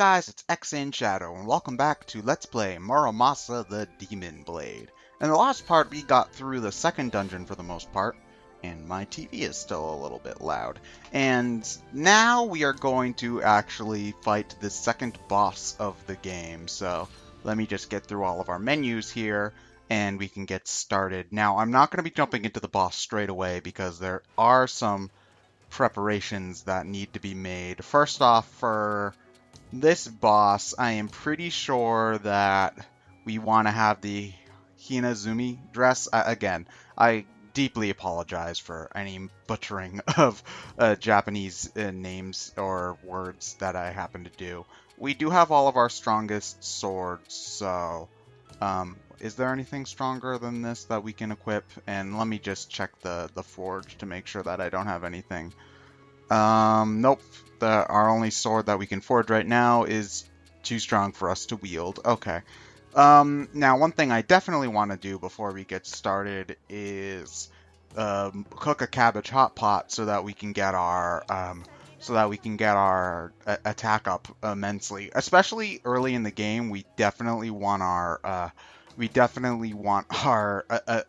guys, it's ExandShadow, and welcome back to Let's Play Muramasa the Demon Blade. In the last part, we got through the second dungeon for the most part, and my TV is still a little bit loud. And now we are going to actually fight the second boss of the game, so let me just get through all of our menus here, and we can get started. Now, I'm not going to be jumping into the boss straight away, because there are some preparations that need to be made. First off, for this boss, I am pretty sure that we want to have the Hinazumi dress. Again, I deeply apologize for any butchering of Japanese names or words that I happen to do. We do have all of our strongest swords, so is there anything stronger than this that we can equip? And let me just check the forge to make sure that I don't have anything. Nope. Our only sword that we can forge right now is too strong for us to wield. Okay. Now one thing I definitely want to do before we get started is cook a cabbage hot pot so that we can get our attack up immensely. Especially early in the game, we definitely want our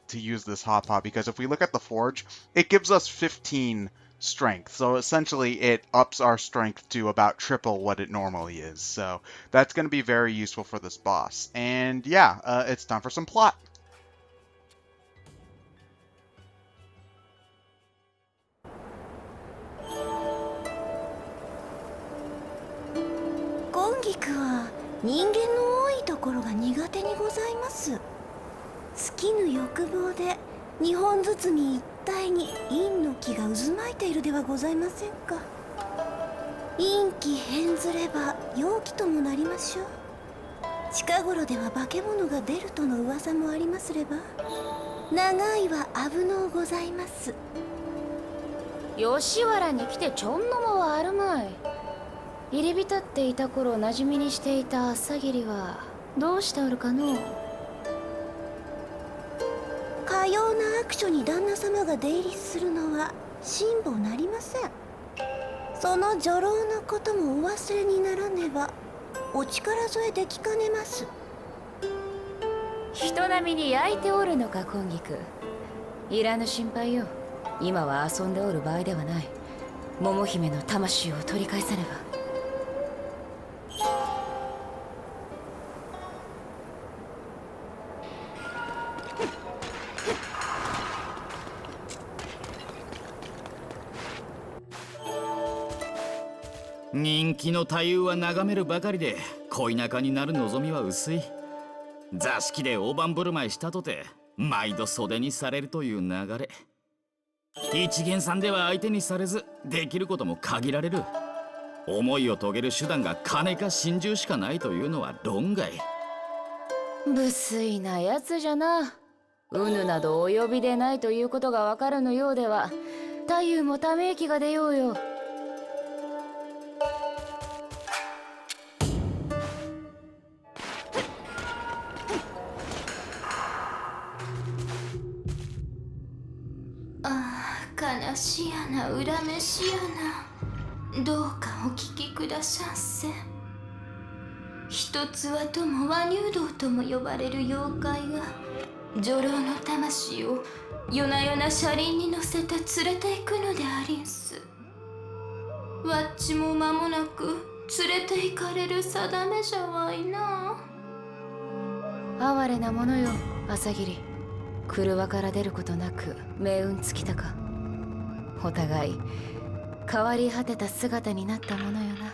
to use this hot pot, because if we look at the forge, it gives us 15 strength, so essentially it ups our strength to about triple what it normally is, so that's going to be very useful for this boss. And yeah, it's time for some plot. Kongikuは人間の多いところが苦手にございます。尽きぬ欲望で2本ずつに一体に陰の気が渦巻いているではございませんか。陰気変ずれば陽気ともなりましょう。近頃では化け物が出るとの噂もありますれば、長いは危のうございます。吉原に来てちょんのもはあるまい。入り浸っていた頃馴染みにしていた朝霧はどうしておるかのう。かような悪所に旦那様が出入りするのは辛抱なりません。その女郎のこともお忘れにならねばお力添えできかねます。人並みに焼いておるのか、金菊。いらぬ心配よ。今は遊んでおる場合ではない。桃姫の魂を取り返さねば。人気の太夫は眺めるばかりで恋仲になる望みは薄い。座敷で大盤振る舞いしたとて毎度袖にされるという流れ。一元さんでは相手にされずできることも限られる。思いを遂げる手段が金か心中しかないというのは論外。無粋なやつじゃな。うぬなどお呼びでないということがわかるのようでは、太夫もため息が出ようよ。悲しやな、恨めしやな。どうかお聞きくださんせ。一つはともWanyudoとも呼ばれる妖怪が女郎の魂を夜な夜な車輪に乗せて連れて行くのでありんす。わっちも間もなく連れて行かれる定めじゃわいな。哀れなものよ、朝霧。車から出ることなく命運尽きたか。お互い変わり果てた姿になったものよな。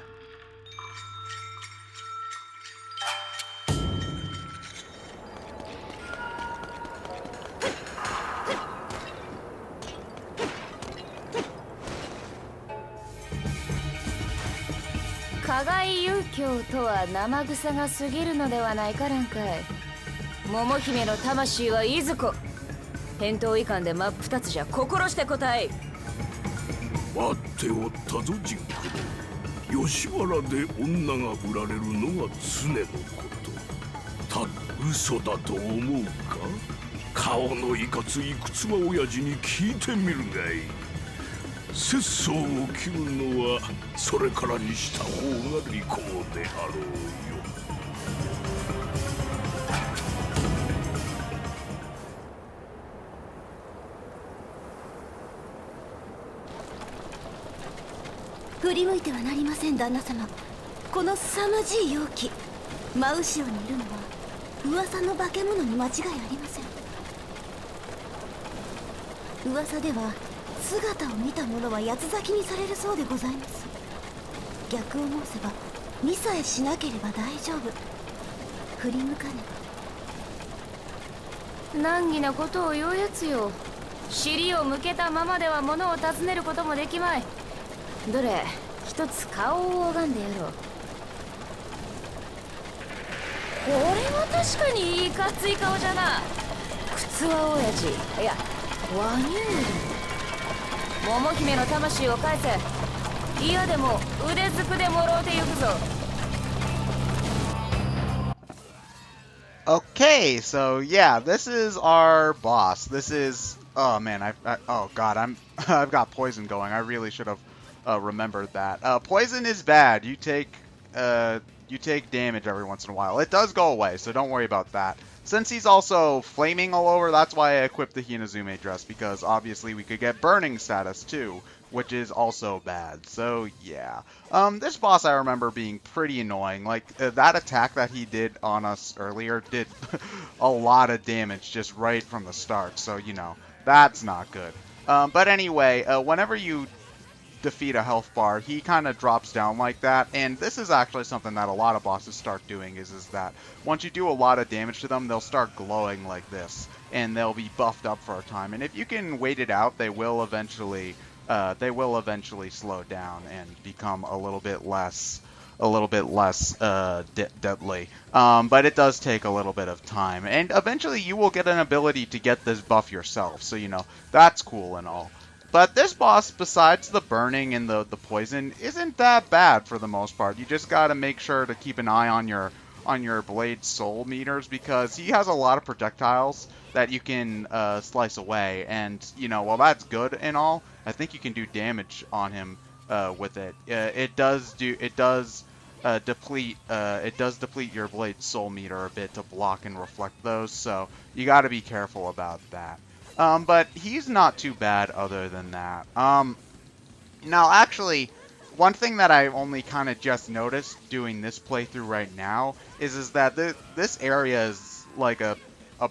加害遊興とは生臭が過ぎるのではないか、ランカイ。桃姫の魂はいずこ。返答いかんで真っ二つじゃ心して答え。待っておったぞ、ジンクロ。吉原で女が売られるのは常のこと。ただ嘘だと思うか。顔のいかつい靴は親父に聞いてみるがいい。節操を切るのはそれからにした方が利口であろうよ。振り向いてはなりません、旦那様。この凄まじい容器、真後ろにいるのは噂の化け物に間違いありません。噂では姿を見た者は八つ咲きにされるそうでございます。逆を申せば見さえしなければ大丈夫。振り向かねば。難儀なことを言うやつよ。尻を向けたままでは物を尋ねることもできまい。どれ一つ顔を拝んでやろう。これは確かにいかつい顔じゃな。靴は親父、いやワニュード。桃姫の魂を返せ。嫌でも腕ずくでもろうてゆくぞ。Okay, so yeah, this is our boss. This is, oh man, oh god, I've got poison going. I really should have remembered that. Poison is bad. You take damage every once in a while. It does go away, so don't worry about that. Since he's also flaming all over, that's why I equipped the Hinazume dress, because obviously we could get burning status too, which is also bad. So yeah. This boss I remember being pretty annoying. Like, that attack that he did on us earlier did a lot of damage just right from the start, so you know, that's not good. But anyway, whenever you defeat a health bar, he kind of drops down like that, and this is actually something that a lot of bosses start doing, is that once you do a lot of damage to them, they'll start glowing like this, and they'll be buffed up for a time, and if you can wait it out, they will eventually slow down and become a little bit less deadly. But it does take a little bit of time, and eventually you will get an ability to get this buff yourself, so you know, that's cool and all. But this boss, besides the burning and the poison, isn't that bad for the most part. You just gotta make sure to keep an eye on your blade soul meters, because he has a lot of projectiles that you can slice away, and you know, while that's good and all, I think you can do damage on him with it. It does deplete your blade soul meter a bit to block and reflect those, so you gotta be careful about that. But he's not too bad other than that. Now, actually, one thing that I only kind of just noticed doing this playthrough right now is that this area is like a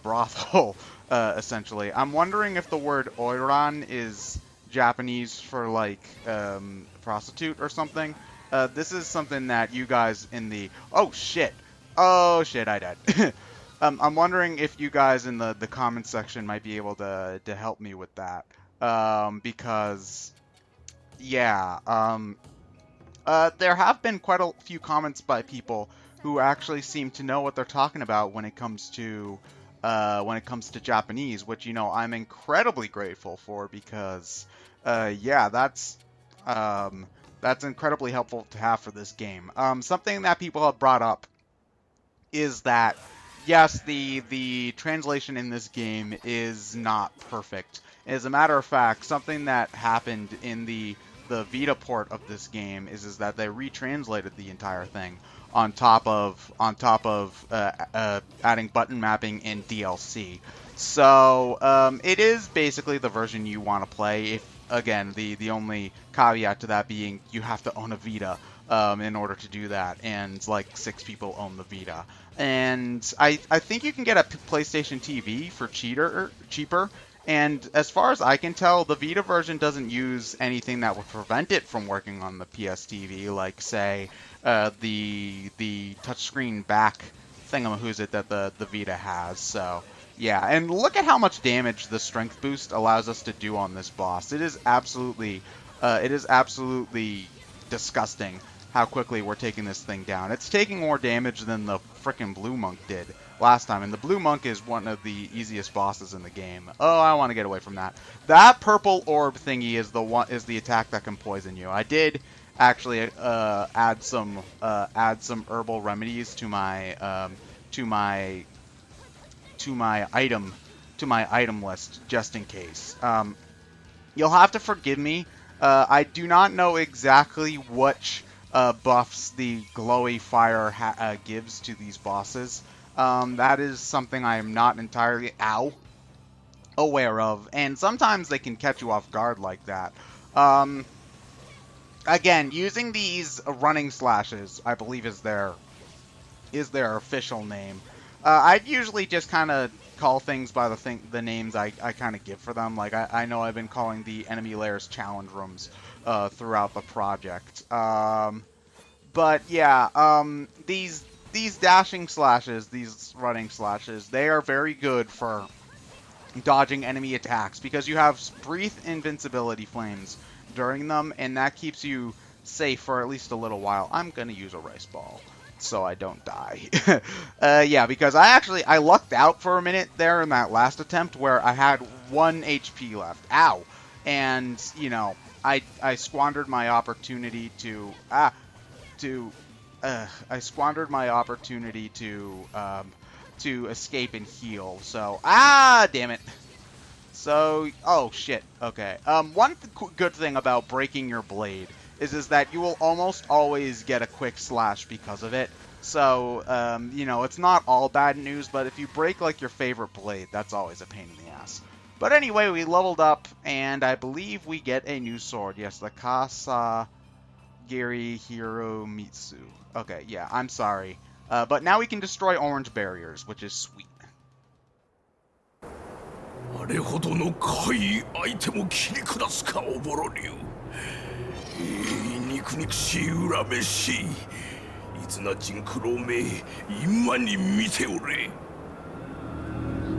brothel, essentially. I'm wondering if the word oiran is Japanese for, like, prostitute or something. This is something that you guys in the... Oh, shit! Oh, shit, I died. I'm wondering if you guys in the comment section might be able to help me with that, because, yeah, there have been quite a few comments by people who actually seem to know what they're talking about when it comes to Japanese, which, you know, I'm incredibly grateful for, because, yeah, that's incredibly helpful to have for this game. Something that people have brought up is that, yes, the translation in this game is not perfect. As a matter of fact, something that happened in the Vita port of this game is that they retranslated the entire thing on top of adding button mapping and DLC. So it is basically the version you want to play. If again, the only caveat to that being you have to own a Vita in order to do that, and like 6 people own the Vita. And I think you can get a PlayStation TV for cheaper. And as far as I can tell, the Vita version doesn't use anything that would prevent it from working on the PS TV, like, say, the touchscreen back thingamahoosit that the Vita has. So, yeah, and look at how much damage the strength boost allows us to do on this boss. It is absolutely disgusting how quickly we're taking this thing down. It's taking more damage than the frickin' Blue Monk did last time, and the Blue Monk is one of the easiest bosses in the game. Oh, I want to get away from that. That purple orb thingy is the attack that can poison you. I did actually add some herbal remedies to my item list just in case. You'll have to forgive me I do not know exactly which buffs the glowy fire gives to these bosses. That is something I am not entirely aware of, and sometimes they can catch you off guard like that. Again, using these running slashes, I believe is their official name. I'd usually just kind of call things by the names I kind of give for them. Like, I know I've been calling the enemy layers challenge rooms throughout the project. But yeah, these dashing slashes, these running slashes, they are very good for dodging enemy attacks because you have brief invincibility flames during them, and that keeps you safe for at least a little while. I'm gonna use a rice ball so I don't die. Yeah, because I lucked out for a minute there in that last attempt where I had 1 HP left. Ow! And, you know, I squandered my opportunity to escape and heal. So, damn it. So, oh shit. Okay. One good thing about breaking your blade is that you will almost always get a quick slash because of it. So, you know, it's not all bad news, but if you break like your favorite blade, that's always a pain in the ass. But anyway, we leveled up, and I believe we get a new sword. Yes, the Kasagiri Hiromitsu. Okay, yeah, I'm sorry. But now we can destroy orange barriers, which is sweet. あれほどの怪異相手も切り下すかおぼろ竜。肉々しい恨めしい。いつなジンクロめ今に見ておれ。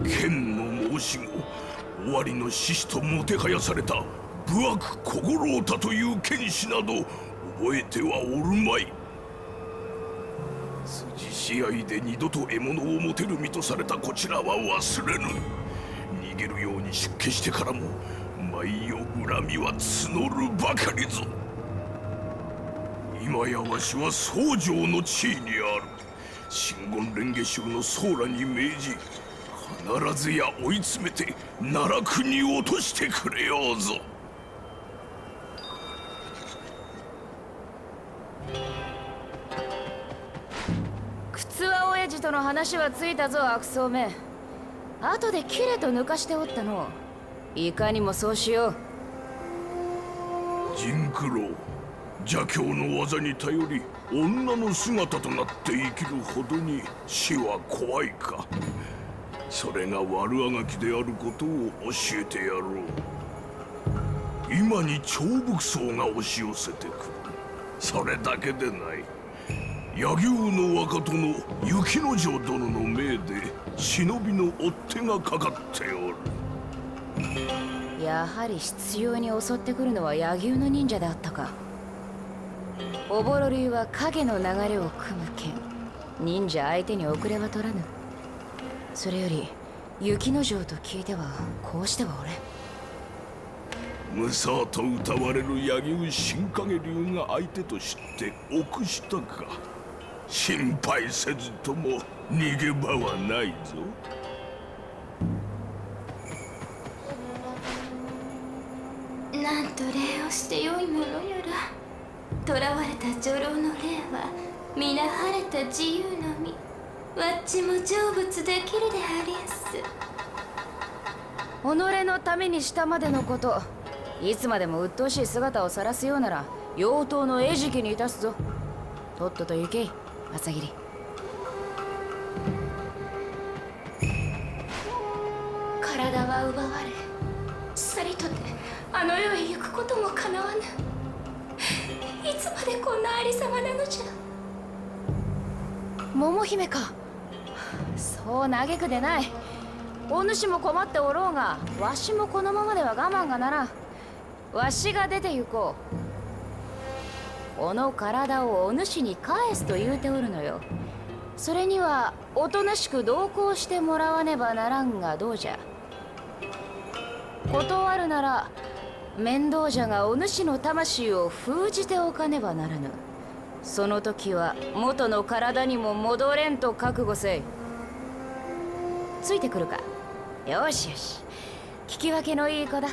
剣の申し子、終わりの獅子ともてはやされた武悪小五郎太という剣士など覚えてはおるまい。筋試合で二度と獲物を持てる身とされたこちらは忘れぬ。逃げるように出家してからも毎夜恨みは募るばかりぞ。今やわしは僧正の地位にある。真言蓮華宗の僧らに命じ、必ずや追い詰めて奈落に落としてくれようぞ。靴輪親父との話はついたぞ、悪僧め。後でキレと抜かしておったの。いかにもそうしよう。ジンクロ、邪教の技に頼り女の姿となって生きるほどに死は怖いか。それが悪あがきであることを教えてやろう。今に超武装が押し寄せてくる。それだけでない。柳生の若殿雪之丞殿の命で忍びの追っ手がかかっておる。やはり執拗に襲ってくるのは柳生の忍者であったか。おぼろ流は影の流れを組む剣。忍者相手に遅れは取らぬ。それより雪之丞と聞いてはこうしてはおれ。無双と歌われる柳生新影流が相手と知って臆したか。心配せずとも逃げ場はないぞ。なんと礼をしてよいものやら。囚われた女郎の霊は皆晴れた自由の身。わっちも成仏できるでありやす。己のためにしたまでのこと、いつまでも鬱陶しい姿を晒すようなら妖刀の餌食にいたすぞ。とっとと行けい、朝霧。体は奪われ、さりとてあの世へ行くこともかなわぬ。いつまでこんなありさまなのじゃ。桃姫か。そう嘆くでない。お主も困っておろうが、わしもこのままでは我慢がならん。わしが出て行こう。この体をお主に返すと言うておるのよ。それにはおとなしく同行してもらわねばならんがどうじゃ。断るなら面倒じゃがお主の魂を封じておかねばならぬ。その時は元の体にも戻れんと覚悟せい。ついてくるか。よしよし、聞き分けのいい子だ。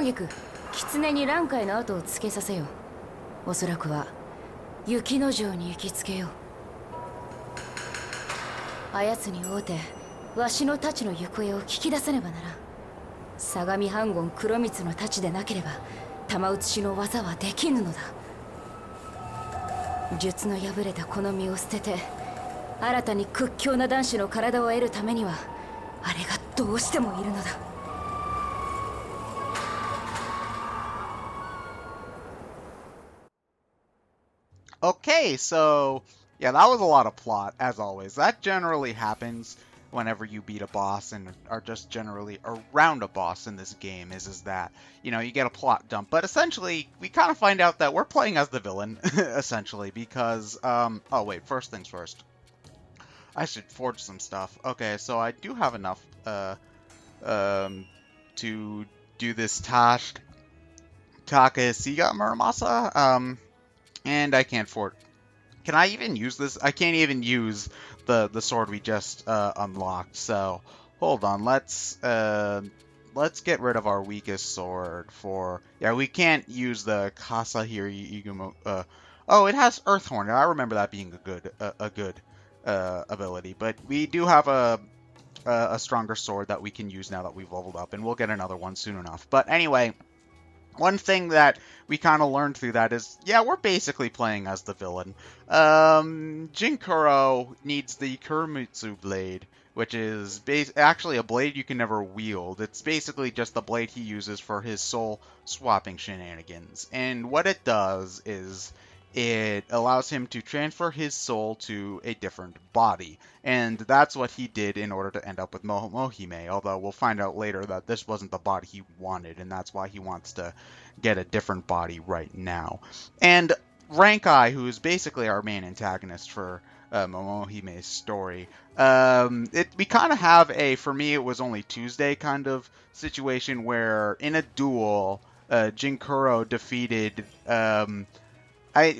菊、狐に蘭海の後をつけさせよ。おそらくは雪の城に行きつけよう。あやつに会うてわしの太刀の行方を聞き出さねばならん。相模半言黒光の太刀でなければ玉写しの技はできぬのだ。術の破れたこの身を捨てて新たに屈強な男子の体を得るためにはあれがどうしてもいるのだ。Okay, so yeah, that was a lot of plot, as always. That generally happens whenever you beat a boss and are just generally around a boss in this game, is that, you know, you get a plot dump. But essentially, we kind of find out that we're playing as the villain, essentially, because, oh wait, first things first. I should forge some stuff. Okay, so I do have enough, to do this task. Takesiga Muramasa, and I can't forge. Can I even use this? I can't even use the sword we just unlocked. So hold on. Let's get rid of our weakest sword for. Yeah, we can't use the Kasahiri Igumo. Oh, it has Earthhorn. I remember that being a good ability. But we do have a stronger sword that we can use now that we've leveled up, and we'll get another one soon enough. But anyway. One thing that we kind of learned through that is, yeah, we're basically playing as the villain. Jinkuro needs the Kurumitsu blade, which is actually a blade you can never wield. It's basically just the blade he uses for his soul swapping shenanigans. And what it does is it allows him to transfer his soul to a different body. And that's what he did in order to end up with Momohime, although we'll find out later that this wasn't the body he wanted, and that's why he wants to get a different body right now. And Rankai, who is basically our main antagonist for Momohime's story, we kind of have a, for me it was only Tuesday kind of situation where in a duel, Jinkuro defeated... I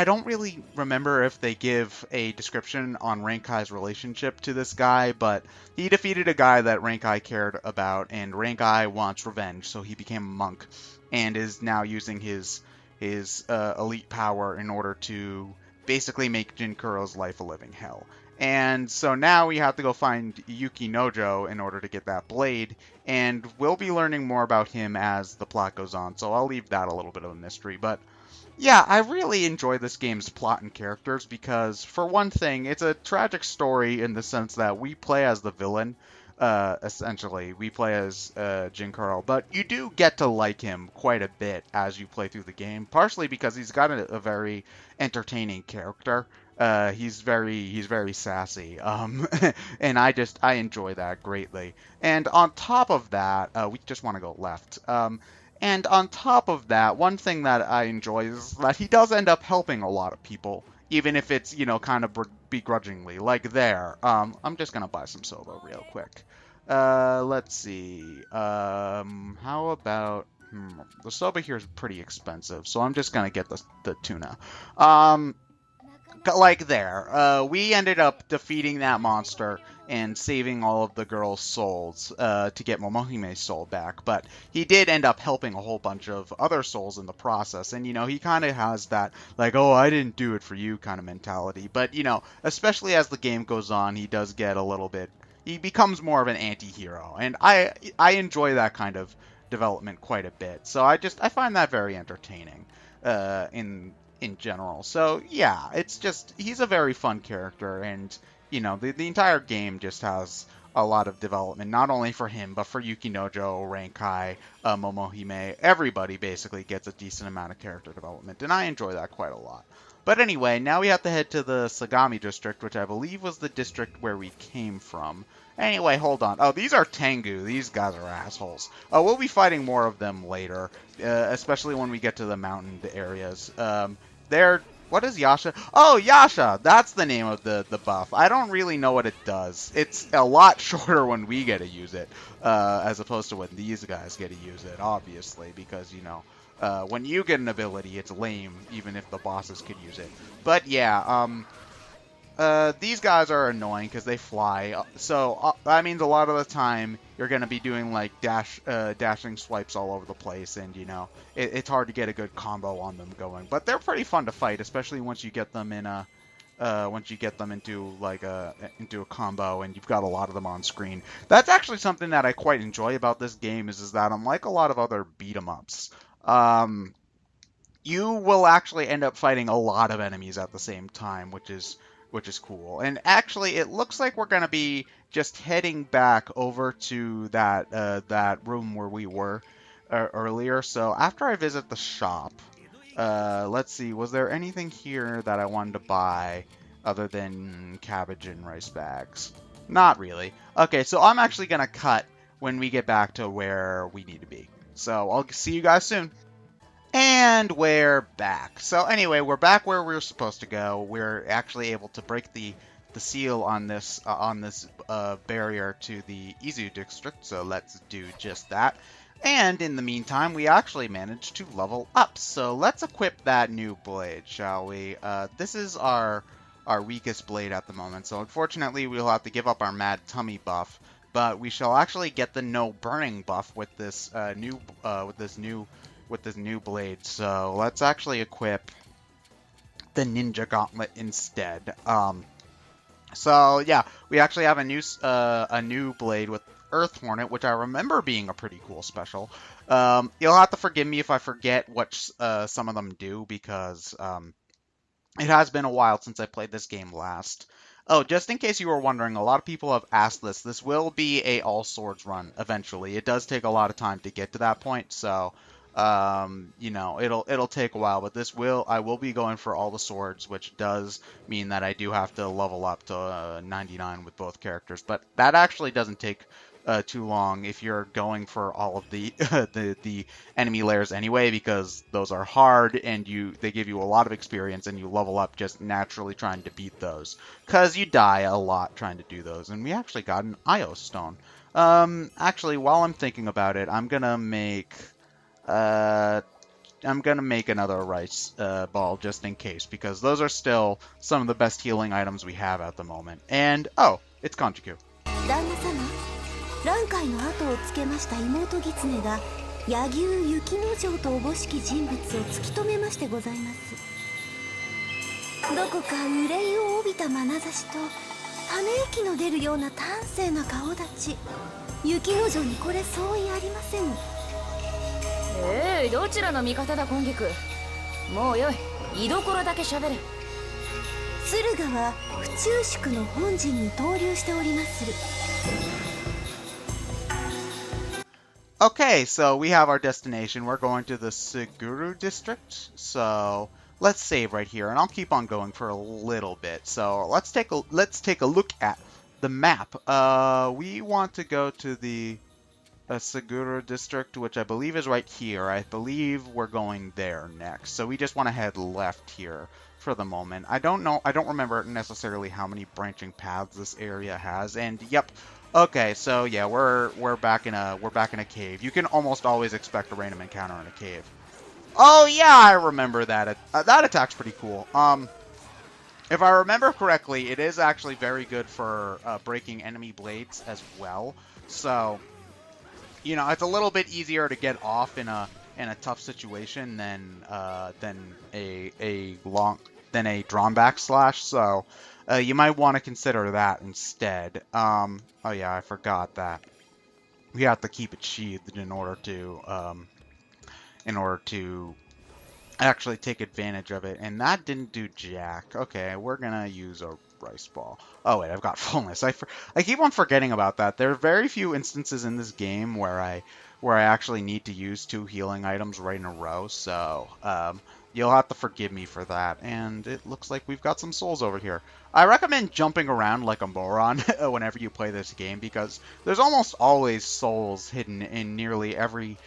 don't really remember if they give a description on Rankai's relationship to this guy, but he defeated a guy that Rankai cared about, and Rankai wants revenge, so he became a monk, and is now using his elite power in order to basically make Jinkuro's life a living hell. And so now we have to go find Yuki Nojo in order to get that blade, and we'll be learning more about him as the plot goes on, so I'll leave that a little bit of a mystery, but... yeah, I really enjoy this game's plot and characters because, for one thing, it's a tragic story in the sense that we play as the villain, essentially. We play as Jinkuro, but you do get to like him quite a bit as you play through the game, partially because he's got a very entertaining character. He's very sassy, and I enjoy that greatly. And on top of that, we just want to go left. And on top of that, one thing that I enjoy is that he does end up helping a lot of people, even if it's, you know, kind of begrudgingly. Like there. I'm just going to buy some soba real quick. Let's see. How about... the soba here is pretty expensive, so I'm just going to get the tuna. Like there. We ended up defeating that monster and saving all of the girls' souls to get Momohime's soul back, but he did end up helping a whole bunch of other souls in the process, and, you know, he kind of has that, like, oh, I didn't do it for you kind of mentality, but, you know, especially as the game goes on, he does get a little bit, he becomes more of an anti-hero, and I enjoy that kind of development quite a bit, so I find that very entertaining, in general. So, yeah, it's just, he's a very fun character, and, you know, the entire game just has a lot of development, not only for him, but for Yuki Nojo, Rankai, Momohime. Everybody basically gets a decent amount of character development, and I enjoy that quite a lot. But anyway, now we have to head to the Sagami district, which I believe was the district where we came from. Anyway, hold on. Oh, these are Tengu. These guys are assholes. We'll be fighting more of them later, especially when we get to the mountain areas. What is Yasha? Oh, Yasha! That's the name of the buff. I don't really know what it does. It's a lot shorter when we get to use it, as opposed to when these guys get to use it, obviously, because, you know, when you get an ability, it's lame, even if the bosses could use it. But, yeah, these guys are annoying because they fly, so that means a lot of the time you're gonna be doing like dashing swipes all over the place, and you know it's hard to get a good combo on them going. But they're pretty fun to fight, especially once you get them in a once you get them into like into a combo and you've got a lot of them on screen. That's actually something that I quite enjoy about this game is that unlike a lot of other beat 'em ups, you will actually end up fighting a lot of enemies at the same time, which is cool. And actually, it looks like we're gonna be just heading back over to that room where we were earlier. So after I visit the shop, let's see, was there anything here that I wanted to buy other than cabbage and rice bags? Not really. Okay, so I'm actually gonna cut when we get back to where we need to be. So I'll see you guys soon. And we're back. So anyway, we're back where we were supposed to go. We're actually able to break the seal on this barrier to the Izu district. So let's do just that. And in the meantime, we actually managed to level up. So let's equip that new blade, shall we? This is our weakest blade at the moment. So unfortunately, we'll have to give up our Mad Tummy buff. But we shall actually get the No Burning buff with this new blade. So let's actually equip the Ninja Gauntlet instead. So yeah, we actually have a new blade with Earth Hornet, which I remember being a pretty cool special. You'll have to forgive me if I forget what some of them do, because it has been a while since I played this game last. Oh, just in case you were wondering, a lot of people have asked this. This will be a all swords run eventually. It does take a lot of time to get to that point, so you know, it'll take a while, but I will be going for all the swords, which does mean that I do have to level up to 99 with both characters. But that actually doesn't take too long if you're going for all of the the enemy layers anyway, because those are hard and they give you a lot of experience, and you level up just naturally trying to beat those, because you die a lot trying to do those. And we actually got an Io stone. Actually, while I'm thinking about it, I'm gonna make another rice ball just in case, because those are still some of the best healing items we have at the moment. And oh, it's Konjiku. 旦那様、蘭海の後をつけました妹狐が柳生雪之丞とおぼしき人物を突き止めましてございます。どこか憂いを帯びた眼差しとため息の出るような端正な顔立ち、雪之丞にこれ相違ありません。どちらの味方だ、今菊。もうよい、居所だけ喋れ。駿河は府中宿の本陣に投留しておりまする。Okay, so we have our destination. We're going to the Siguru district. So let's save right here, and I'll keep on going for a little bit. So let's take a look at the map. We want to go to the Siguru district, which I believe is right here. I believe we're going there next. So we just want to head left here for the moment. I don't remember necessarily how many branching paths this area has. And yep. Okay, so yeah, we're back in a cave. You can almost always expect a random encounter in a cave. Oh yeah, I remember that. That attack's pretty cool. If I remember correctly, it is actually very good for breaking enemy blades as well. So, you know, it's a little bit easier to get off in a tough situation than a drawn back slash. So you might want to consider that instead. Oh yeah, I forgot that we have to keep it sheathed in order to actually take advantage of it, and that didn't do jack. Okay, we're gonna use a rice ball. Oh wait, I've got fullness. I keep on forgetting about that. There are very few instances in this game where I actually need to use 2 healing items right in a row, so you'll have to forgive me for that. And it looks like we've got some souls over here. I recommend jumping around like a moron whenever you play this game, because there's almost always souls hidden in nearly every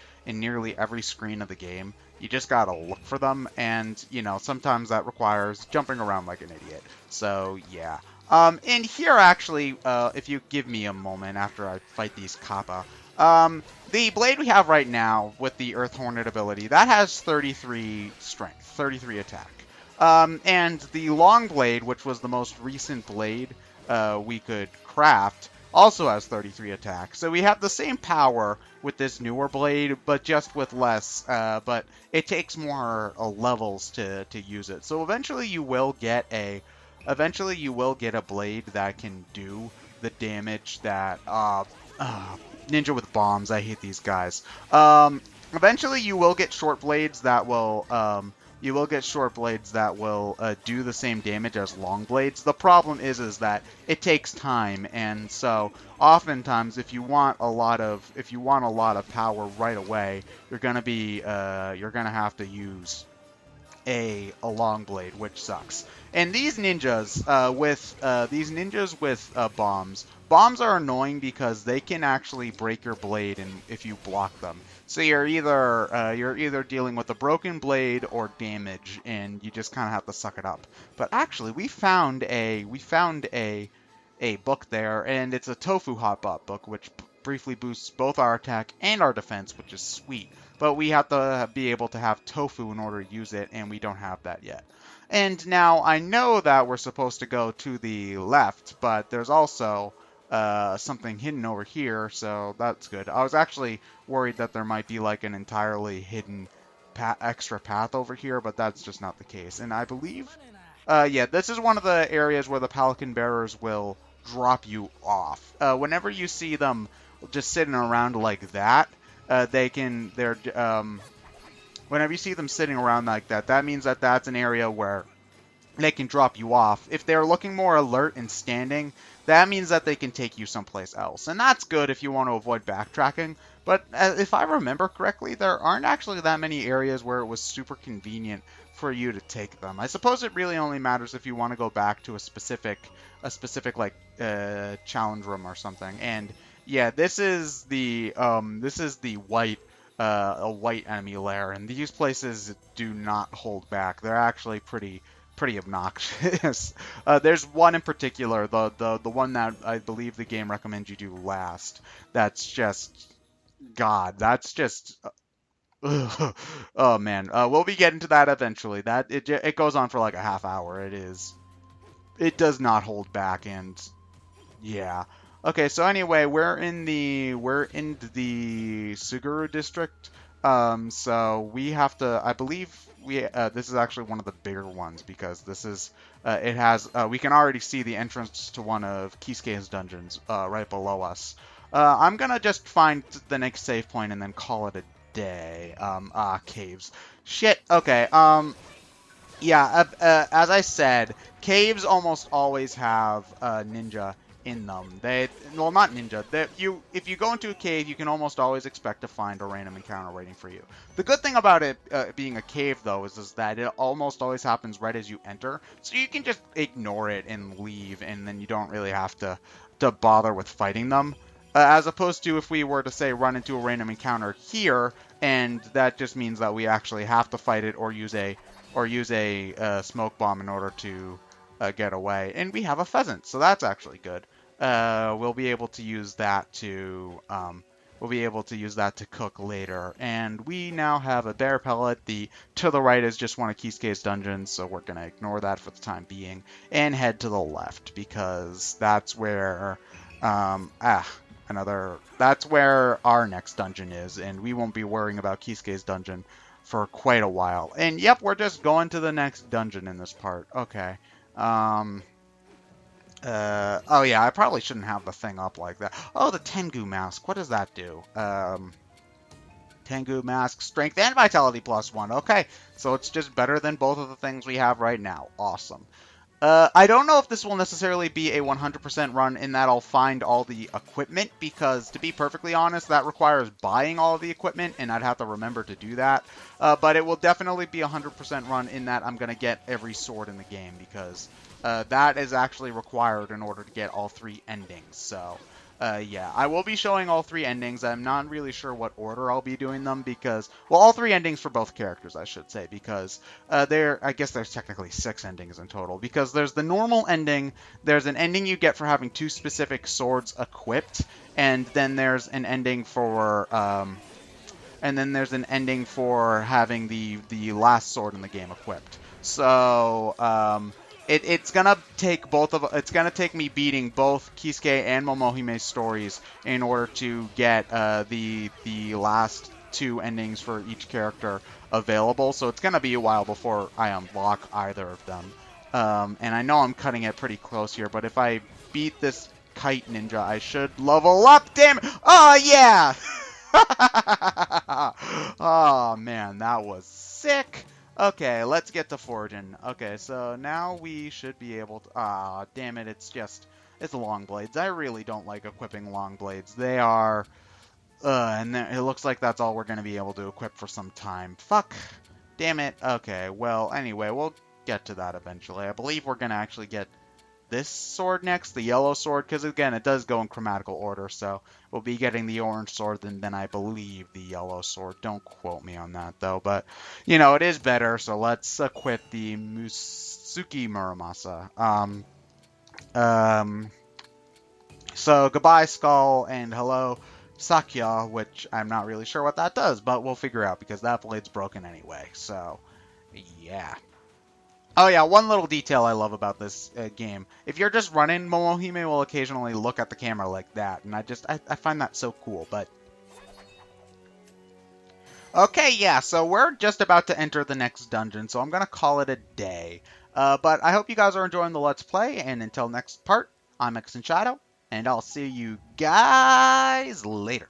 screen of the game. You just gotta look for them, and you know, sometimes that requires jumping around like an idiot. So yeah. And here actually, if you give me a moment after I fight these Kappa, the blade we have right now with the Earth Hornet ability, that has 33 strength, 33 attack. And the long blade, which was the most recent blade we could craft, also has 33 attack. So we have the same power with this newer blade, but just with less, but it takes more levels to use it. So eventually you will get a blade that can do the damage that, Ninja with bombs, I hate these guys. Eventually you will get short blades that will, do the same damage as long blades. The problem is that it takes time, and so oftentimes if you want a lot of power right away, you're gonna have to use a long blade, which sucks. And these ninjas with bombs are annoying because they can actually break your blade and if you block them. So you're either dealing with a broken blade or damage, and you just kind of have to suck it up. But actually, we found a book there, and it's a tofu hotbot book, which briefly boosts both our attack and our defense, which is sweet. But we have to be able to have tofu in order to use it, and we don't have that yet. And now I know that we're supposed to go to the left, but there's also something hidden over here, so that's good. I was actually worried that there might be like an entirely hidden extra path over here, but that's just not the case. And I believe, yeah, this is one of the areas where the Pelican Bearers will drop you off. Whenever you see them just sitting around like that, whenever you see them sitting around like that, that means that that's an area where they can drop you off. If they're looking more alert and standing, that means that they can take you someplace else. And that's good if you want to avoid backtracking. But if I remember correctly, there aren't actually that many areas where it was super convenient for you to take them. I suppose it really only matters if you want to go back to a specific like challenge room or something. And yeah, this is the white a white enemy lair, and these places do not hold back. They're actually pretty obnoxious. There's one in particular, the one that I believe the game recommends you do last. That's just God. That's just. Oh man, we'll be getting to that eventually. That it goes on for like a half hour. It does not hold back, and yeah. Okay, so anyway, we're in the Suguru district. So we have to, I believe this is actually one of the bigger ones because this is we can already see the entrance to one of Kisuke's dungeons right below us. I'm gonna just find the next save point and then call it a day. Caves. Shit. Okay. Yeah. As I said, caves almost always have ninja in them. Well, not ninja. If you go into a cave, you can almost always expect to find a random encounter waiting for you. The good thing about it being a cave, though, is that it almost always happens right as you enter, so you can just ignore it and leave, and then you don't really have to bother with fighting them. As opposed to if we were to, say, run into a random encounter here, and that just means that we actually have to fight it or use a smoke bomb in order to get away. And we have a pheasant, so that's actually good. We'll be able to use that to cook later. And we now have a bear pellet. To the right is just one of Kisuke's dungeons, so we're gonna ignore that for the time being and head to the left because that's where that's where our next dungeon is, and we won't be worrying about Kisuke's dungeon for quite a while. And yep, we're just going to the next dungeon in this part. Okay. Oh yeah, I probably shouldn't have the thing up like that. Oh, the Tengu mask. What does that do? Tengu mask, strength and vitality +1. Okay, so it's just better than both of the things we have right now. Awesome. I don't know if this will necessarily be a 100% run in that I'll find all the equipment, because to be perfectly honest, that requires buying all of the equipment, and I'd have to remember to do that. But it will definitely be a 100% run in that I'm going to get every sword in the game, because that is actually required in order to get all 3 endings. So, yeah, I will be showing all 3 endings. I'm not really sure what order I'll be doing them because, well, all 3 endings for both characters, I should say, because I guess there's technically 6 endings in total, because there's the normal ending, there's an ending you get for having 2 specific swords equipped, and then there's an ending for, having the last sword in the game equipped. So, It's gonna take it's gonna take me beating both Kisuke and Momohime's stories in order to get the last two endings for each character available. So it's gonna be a while before I unlock either of them. And I know I'm cutting it pretty close here, but if I beat this kite ninja, I should level up. Damn it! Oh yeah! Oh man, that was sick. Okay, let's get to forging. Okay, so now we should be able to... Ah, damn it, it's long blades. I really don't like equipping long blades. They are... and it looks like that's all we're going to be able to equip for some time. Fuck. Damn it. Okay, well, anyway, we'll get to that eventually. I believe we're going to actually get this sword next, the yellow sword, because again, it does go in chromatical order, so we'll be getting the orange sword and then I believe the yellow sword. Don't quote me on that, though, but, you know, it is better, so let's equip the Musuki Muramasa. So, goodbye, Skull, and hello, Sakya, which I'm not really sure what that does, but we'll figure out, because that blade's broken anyway, so, yeah. Oh yeah, one little detail I love about this game. If you're just running, Momohime will occasionally look at the camera like that, and I find that so cool, but... Okay, yeah, so we're just about to enter the next dungeon, so I'm gonna call it a day. But I hope you guys are enjoying the Let's Play, and until next part, I'm ExandShadow, and I'll see you guys later.